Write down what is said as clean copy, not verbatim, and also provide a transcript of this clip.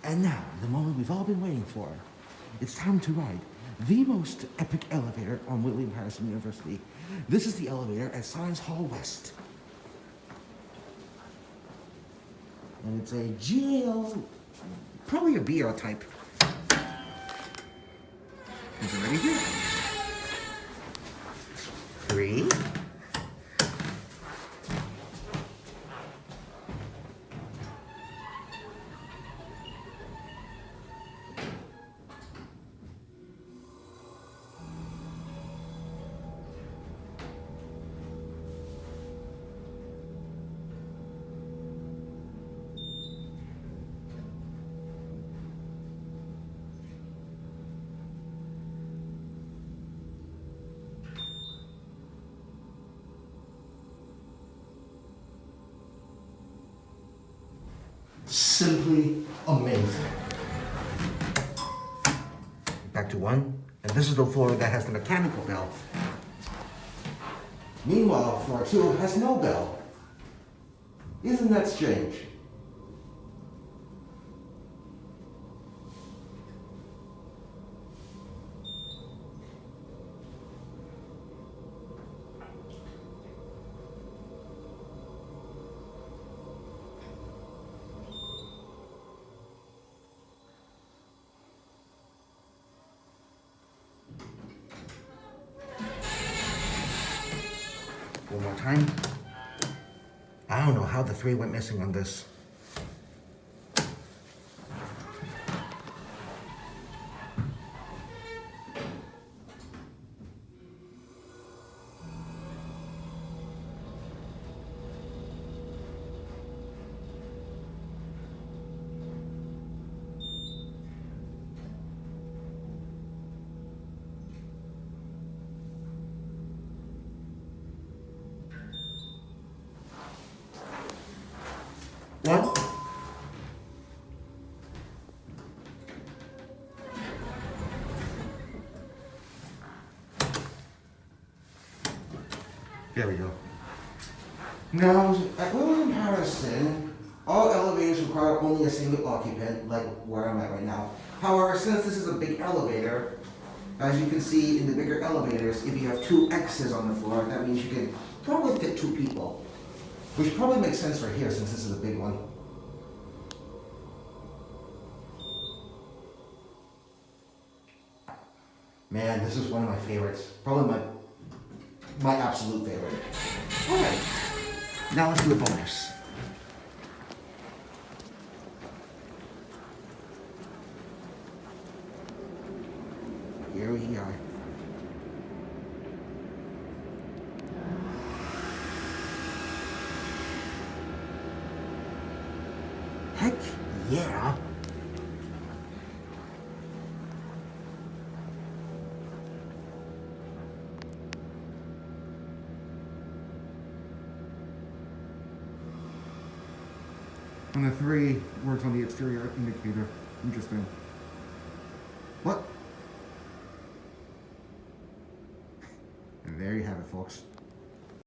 And now, the moment we've all been waiting for. It's time to ride the most epic elevator on William Paterson University. This is the elevator at Science Hall West. And it's a GAL, probably a BR type. Is it ready here? 3. Simply amazing. Back to 1, and this is the floor that has the mechanical bell. Meanwhile, floor 2 has no bell. Isn't that strange? One more time. I don't know how the 3 went missing on this. One. There we go. Now, at William Paterson, all elevators require only a single occupant, like where I'm at right now. However, since this is a big elevator, as you can see in the bigger elevators, if you have 2 X's on the floor, that means you can probably fit 2 people. Which probably makes sense for here since this is a big one. Man, this is one of my favorites. Probably my absolute favorite. Alright, now let's do a bonus. Here we are. Heck yeah! And the 3 works on the exterior indicator. Interesting. What? And there you have it, folks.